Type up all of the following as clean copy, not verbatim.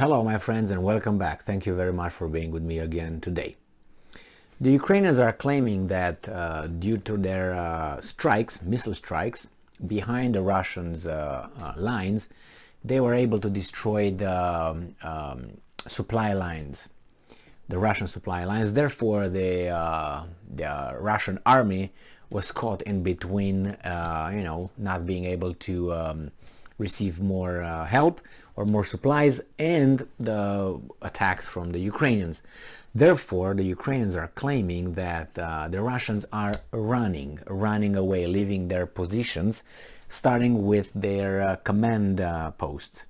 Hello my friends and welcome back. Thank you very much for being with me again today. The Ukrainians are claiming that due to their missile strikes, behind the Russians' lines, they were able to destroy the supply lines, the Russian supply lines. Therefore, the Russian army was caught in between, not being able to receive more help or more supplies and the attacks from the Ukrainians. Therefore, the Ukrainians are claiming that the Russians are running away, leaving their positions, starting with their command posts.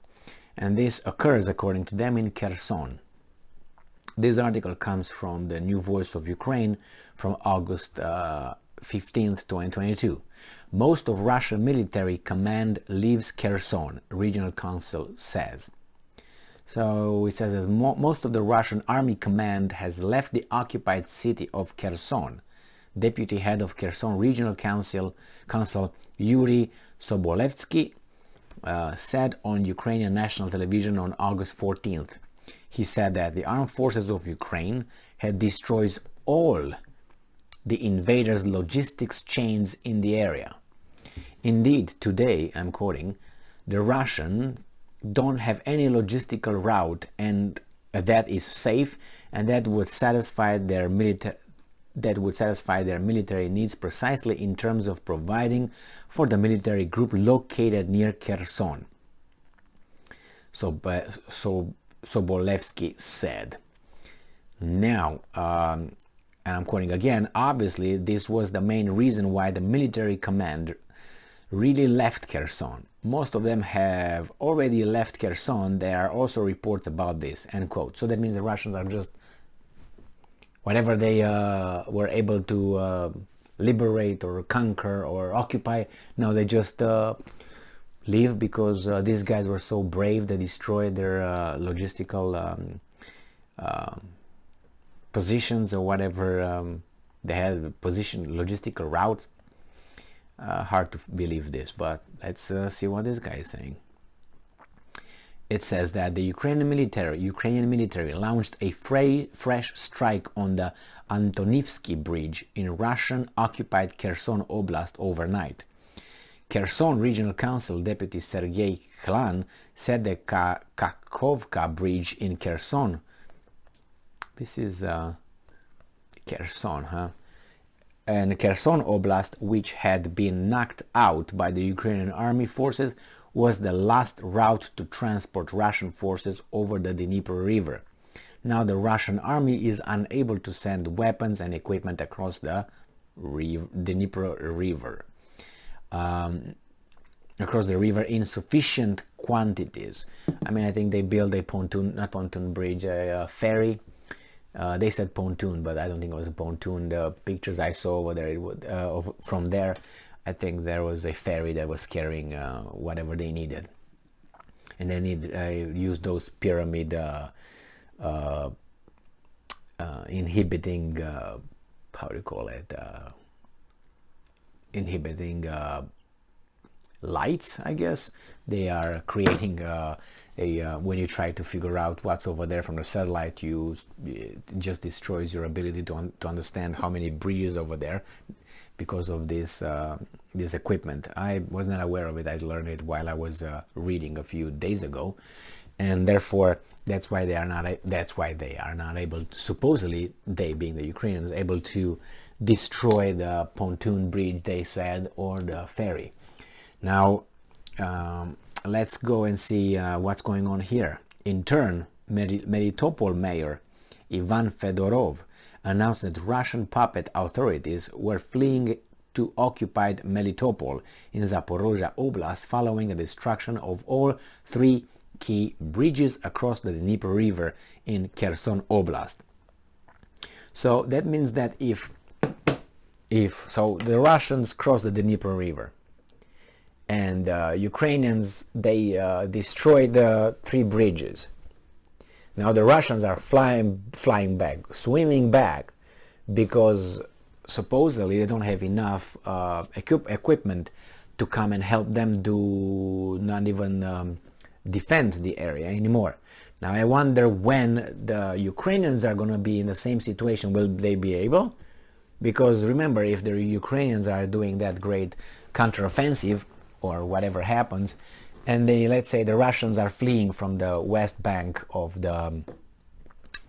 And this occurs, according to them, in Kherson. This article comes from the New Voice of Ukraine from August 15th, 2022. Most of Russian military command leaves Kherson, regional council says. So it says that most of the Russian army command has left the occupied city of Kherson. Deputy head of Kherson Regional Council Yuri Sobolevsky said on Ukrainian national television on August 14th. He said that the armed forces of Ukraine had destroyed all the invaders' logistics chains in the area. Indeed, today, I'm quoting, the Russians don't have any logistical route and that is safe and that would satisfy their military needs precisely in terms of providing for the military group located near Kherson. So Sobolevsky said. Now, and I'm quoting again, obviously this was the main reason why the military command really left Kherson. Most of them have already left Kherson. There are also reports about this, end quote. So that means the Russians are just, whatever they were able to liberate or conquer or occupy, now they just leave because these guys were so brave. They destroyed their logistical positions or whatever they had, logistical routes. Hard to believe this, but let's see what this guy is saying. It says that the Ukrainian military launched a fresh strike on the Antonivsky Bridge in Russian-occupied Kherson Oblast overnight. Kherson Regional Council Deputy Sergei Khlan said the Kakhovka Bridge in Kherson, this is Kherson, and Kherson Oblast, which had been knocked out by the Ukrainian army forces, was the last route to transport Russian forces over the Dnieper River. Now the Russian army is unable to send weapons and equipment across the Dnieper River. Across the river in sufficient quantities. I mean, I think they built a a ferry. They said pontoon, but I don't think it was a pontoon. The pictures I saw over there, from there, I think there was a ferry that was carrying whatever they needed, and they use those pyramid inhibiting, how do you call it? Inhibiting lights, I guess. They are creating when you try to figure out what's over there from the satellite, it just destroys your ability to understand how many bridges over there because of this equipment. I was not aware of it. I learned it while I was reading a few days ago, and therefore that's why they are not able to, supposedly they being the Ukrainians, able to destroy the pontoon bridge, they said, or the ferry. Now let's go and see what's going on here. In turn, Melitopol mayor Ivan Fedorov announced that Russian puppet authorities were fleeing to occupied Melitopol in Zaporozhye Oblast following the destruction of all three key bridges across the Dnieper River in Kherson Oblast. So that means that if the Russians cross the Dnieper River, and Ukrainians, they destroyed the three bridges. Now the Russians are flying back, swimming back, because supposedly they don't have enough equipment to come and help them do not even defend the area anymore. Now I wonder when the Ukrainians are going to be in the same situation. Will they be able? Because remember, if the Ukrainians are doing that great counteroffensive or whatever happens, and they, let's say the Russians are fleeing from the west bank of the,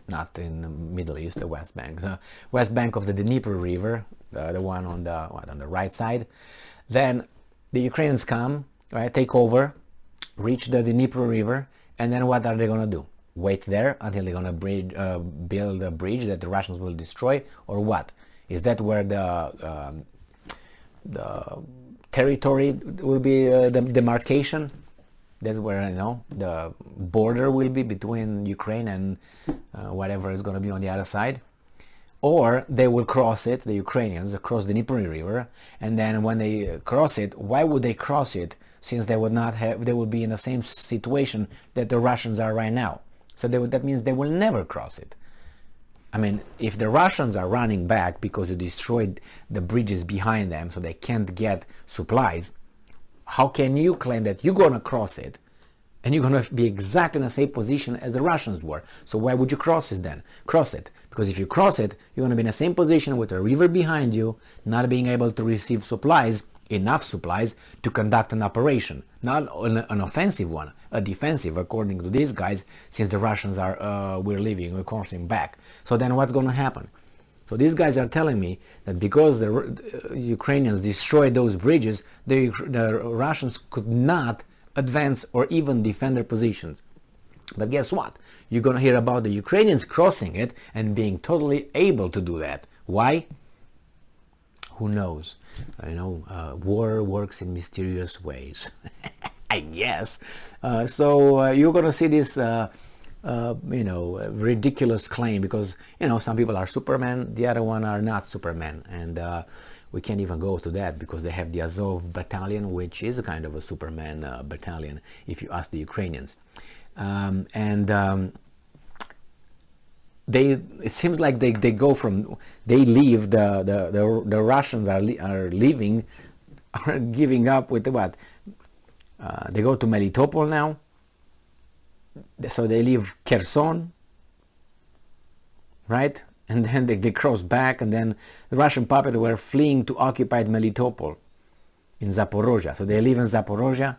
not in the Middle East, the west bank of the Dnieper River, the one on the on the right side, then the Ukrainians come, right, take over, reach the Dnieper River, and then what are they going to do? Wait there until they're going to build a bridge that the Russians will destroy, or what? Is that where the territory will be, the demarcation? That's where, you know, the border will be between Ukraine and whatever is going to be on the other side. Or they will cross it, the Ukrainians, across the Dnieper River, and then when they cross it, why would they cross it? Since they would not have, they would be in the same situation that the Russians are right now. So that means they will never cross it. I mean, if the Russians are running back because you destroyed the bridges behind them so they can't get supplies, how can you claim that you're going to cross it and you're going to be exactly in the same position as the Russians were? So why would you cross it then? Cross it. Because if you cross it, you're going to be in the same position with a river behind you, not being able to receive supplies, enough supplies to conduct an operation. Not an offensive one, a defensive, according to these guys, since the Russians are, we're crossing back. So then what's going to happen? So these guys are telling me that because the Ukrainians destroyed those bridges, the Russians could not advance or even defend their positions. But guess what? You're going to hear about the Ukrainians crossing it and being totally able to do that. Why? Who knows? You know, war works in mysterious ways. I guess. So you're going to see this you know, ridiculous claim, because, you know, some people are Superman, the other one are not Superman, and we can't even go to that because they have the Azov battalion, which is a kind of a Superman battalion, if you ask the Ukrainians. It seems like they go from, they leave, the Russians are leaving, are giving up with what? They go to Melitopol now. So they leave Kherson, right? And then they cross back, and then the Russian puppets were fleeing to occupied Melitopol in Zaporozhye. So they live in Zaporozhye.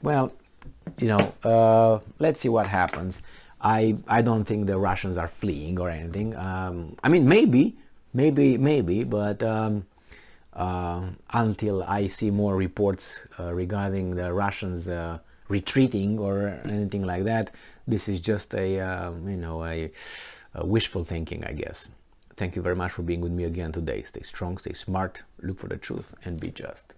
Well, you know, let's see what happens. I don't think the Russians are fleeing or anything. I mean, maybe, but until I see more reports regarding the Russians retreating or anything like that, this is just a you know, a wishful thinking, I guess. Thank you very much for being with me again today. Stay strong, stay smart, look for the truth, and be just.